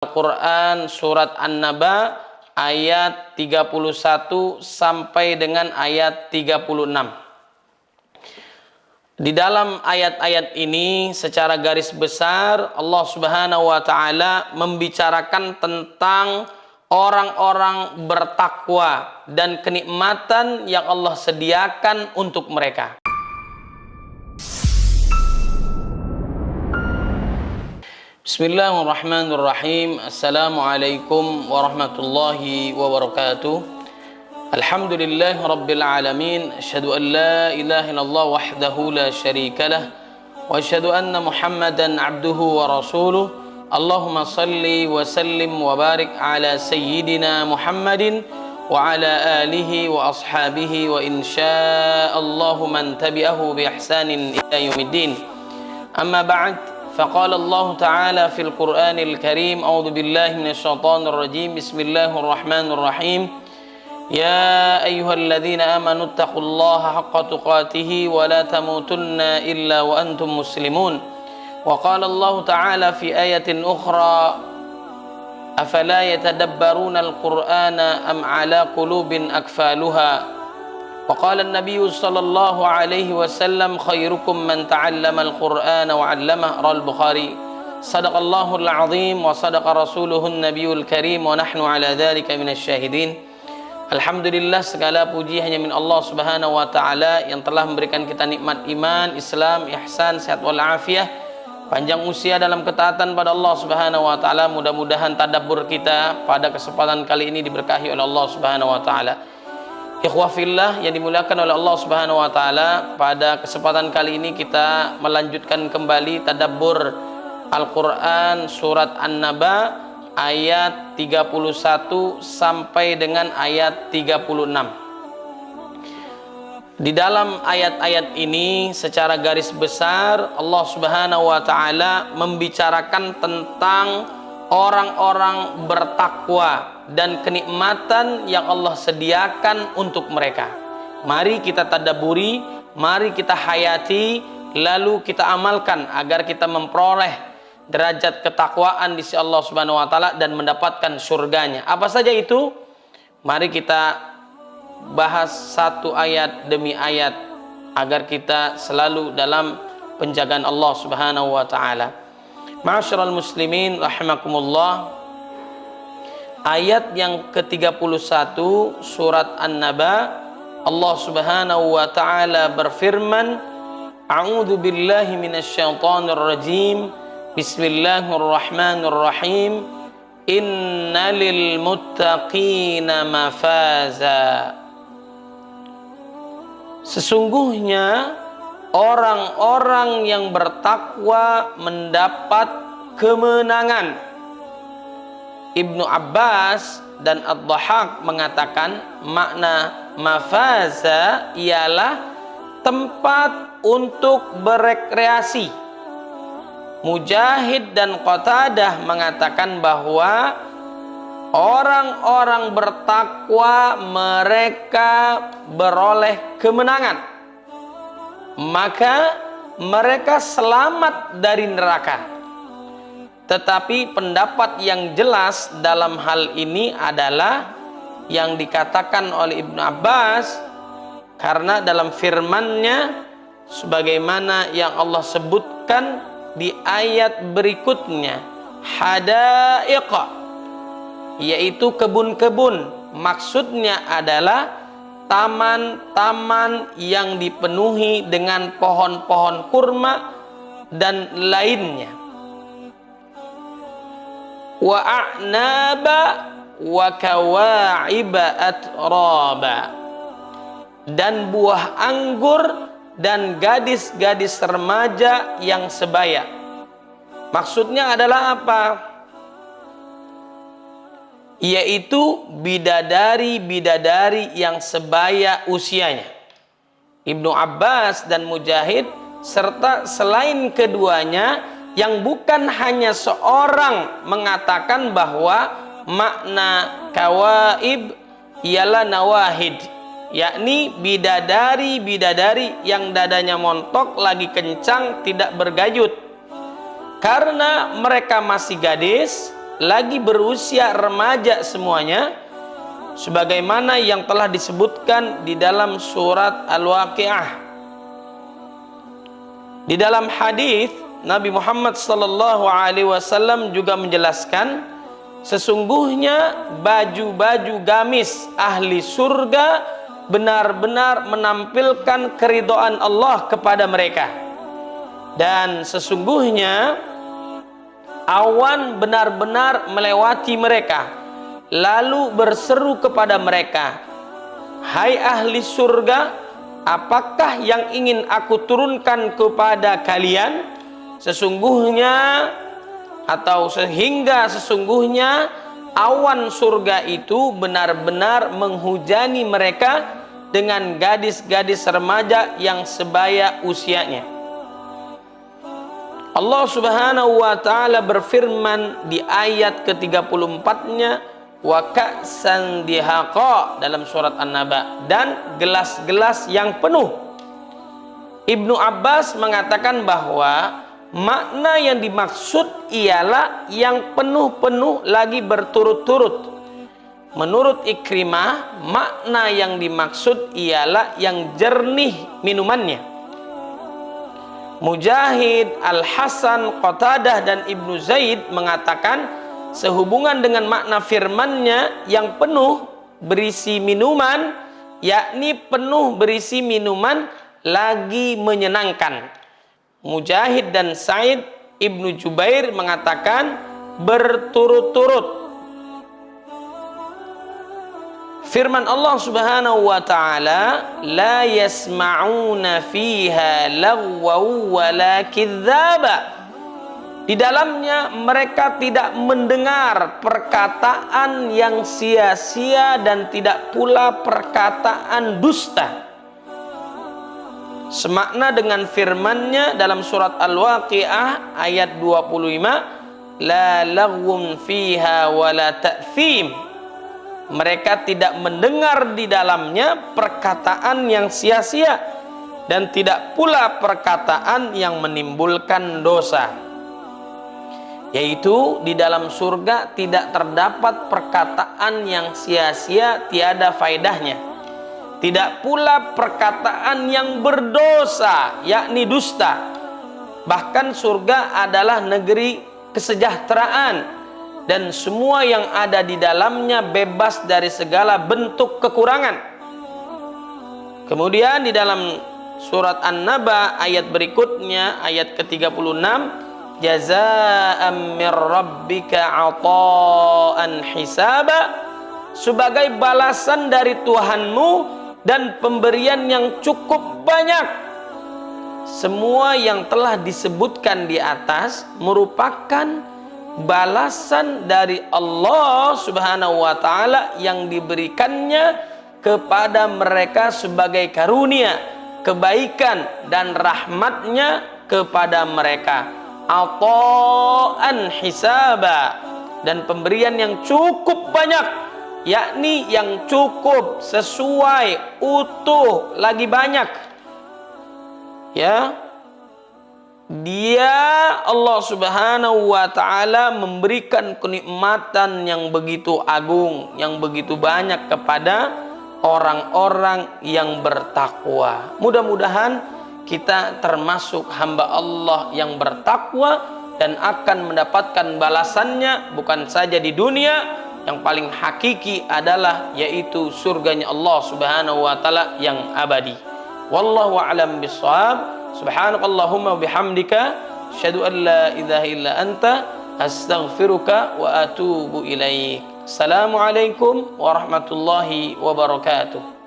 Al-Quran surat An-Naba ayat 31 sampai dengan ayat 36. Di dalam ayat-ayat ini secara garis besar Allah Subhanahu wa taala membicarakan tentang orang-orang bertakwa dan kenikmatan yang Allah sediakan untuk mereka. Bismillahirrahmanirrahim. Assalamualaikum warahmatullahi wabarakatuh. Alhamdulillahi rabbil alamin. Asyhadu an la ilaha illallah wahdahu la syarika lah wa asyhadu anna Muhammadan abduhu wa rasuluh. Allahumma salli wa sallim wa barik ala sayyidina Muhammadin wa ala alihi wa ashabihi wa insyaallahu man tabi'ahu bi ihsanin ila yaumiddin. Amma ba'd. فقال الله تعالى في القرآن الكريم أعوذ بالله من الشيطان الرجيم بسم الله الرحمن الرحيم يا أيها الذين آمنوا اتقوا الله حق تقاته ولا تموتن إلا وأنتم مسلمون وقال الله تعالى في آية أخرى أفلا يتدبرون القرآن أم على قلوب أكفالها وقال النبي صلى الله عليه وسلم خيركم من تعلم القرآن وعلمه رواه البخاري صدق الله العظيم وصدق رسوله النبي الكريم ونحن على ذلك من الشاهدين. Alhamdulillah, segala puji hanya milik Allah Subhanahu wa taala yang telah memberikan kita nikmat iman, Islam, ihsan, sehat wal afiyah, panjang usia dalam ketaatan pada Allah Subhanahu wa taala. Mudah-mudahan tadabbur kita pada kesempatan kali ini diberkahi oleh Allah Subhanahu wa taala. Ikhwah fillah yang dimuliakan oleh Allah Subhanahu wa taala, pada kesempatan kali ini kita melanjutkan kembali tadabbur Al-Qur'an surat An-Naba ayat 31 sampai dengan ayat 36. Di dalam ayat-ayat ini secara garis besar Allah Subhanahu wa taala membicarakan tentang orang-orang bertakwa dan kenikmatan yang Allah sediakan untuk mereka. Mari kita tadabburi, mari kita hayati, lalu kita amalkan agar kita memperoleh derajat ketakwaan di sisi Allah Subhanahu wa taala dan mendapatkan surganya. Apa saja itu? Mari kita bahas satu ayat demi ayat agar kita selalu dalam penjagaan Allah Subhanahu wa taala. Ma'asyiral muslimin rahimakumullah, ayat yang ke-31 surat An-Naba, Allah Subhanahu wa taala berfirman, A'udzu billahi minasyaitonir rajim. Bismillahirrahmanirrahim. Innalil muttaqina mafaza. Sesungguhnya orang-orang yang bertakwa mendapat kemenangan. Ibnu Abbas dan Ad-Dhahhak mengatakan makna mafaza ialah tempat untuk berekreasi. Mujahid dan Qatadah mengatakan bahwa orang-orang bertakwa mereka beroleh kemenangan, maka mereka selamat dari neraka. Tetapi pendapat yang jelas dalam hal ini adalah yang dikatakan oleh Ibnu Abbas, karena dalam firman-Nya sebagaimana yang Allah sebutkan di ayat berikutnya, hadaiqa, yaitu kebun-kebun, maksudnya adalah taman-taman yang dipenuhi dengan pohon-pohon kurma dan lainnya. Wa a'naba wa kawa'iba atraba, dan buah anggur dan gadis-gadis remaja yang sebaya. Maksudnya adalah apa? Yaitu bidadari-bidadari yang sebaya usianya. Ibnu Abbas dan Mujahid serta selain keduanya yang bukan hanya seorang mengatakan bahwa makna kawaib ialah nawahid, yakni bidadari-bidadari yang dadanya montok lagi kencang tidak bergayut. Karena mereka masih gadis, lagi berusia remaja semuanya, sebagaimana yang telah disebutkan di dalam surat Al-Waqiah. Di dalam hadis Nabi Muhammad sallallahu alaihi wasallam juga menjelaskan, sesungguhnya baju-baju gamis ahli surga benar-benar menampilkan keridhaan Allah kepada mereka, dan sesungguhnya awan benar-benar melewati mereka lalu berseru kepada mereka, "Hai ahli surga, apakah yang ingin aku turunkan kepada kalian? Sesungguhnya sesungguhnya awan surga itu benar-benar menghujani mereka dengan gadis-gadis remaja yang sebaya usianya." Allah Subhanahu wa taala berfirman di ayat ke-34-nya, "Wa ka'san dihaqa" dalam surat An-Naba, dan gelas-gelas yang penuh. Ibnu Abbas mengatakan bahwa makna yang dimaksud ialah yang penuh-penuh lagi berturut-turut. Menurut Ikrimah, makna yang dimaksud ialah yang jernih minumannya. Mujahid, Al-Hasan, Qatadah, dan Ibnu Zaid mengatakan sehubungan dengan makna firman-Nya yang penuh berisi minuman, yakni penuh berisi minuman lagi menyenangkan. Mujahid dan Sa'id Ibnu Jubair mengatakan berturut-turut. Firman Allah Subhanahu wa taala, "La yasma'una fiha lagwaw wala kidzaba." Di dalamnya mereka tidak mendengar perkataan yang sia-sia dan tidak pula perkataan dusta. Semakna dengan firman-Nya dalam surat Al-Waqiah ayat 25, "La lagwun fiha wala ta'thim." Mereka tidak mendengar di dalamnya perkataan yang sia-sia dan tidak pula perkataan yang menimbulkan dosa. Yaitu di dalam surga tidak terdapat perkataan yang sia-sia tiada faedahnya. Tidak pula perkataan yang berdosa, yakni dusta. Bahkan surga adalah negeri kesejahteraan, dan semua yang ada di dalamnya bebas dari segala bentuk kekurangan. Kemudian di dalam surat An-Naba ayat berikutnya, ayat ke-36, "Jazaa'an mir rabbika 'ata'an hisaba", sebagai balasan dari Tuhanmu dan pemberian yang cukup banyak. Semua yang telah disebutkan di atas merupakan balasan dari Allah Subhanahu wa taala yang diberikannya kepada mereka sebagai karunia, kebaikan, dan rahmatnya kepada mereka. Ata'an hisaba, dan pemberian yang cukup banyak, yakni yang cukup, sesuai, utuh, lagi banyak. Ya, Dia Allah Subhanahu wa taala memberikan kenikmatan yang begitu agung, yang begitu banyak kepada orang-orang yang bertakwa. Mudah-mudahan kita termasuk hamba Allah yang bertakwa dan akan mendapatkan balasannya bukan saja di dunia, yang paling hakiki adalah yaitu surganya Allah Subhanahu wa taala yang abadi. Wallahu a'lam bishawab. Subhanakallahumma bihamdika asyhadu an la ilaha illa anta astaghfiruka wa atubu ilaik. Assalamualaikum warahmatullahi wabarakatuh.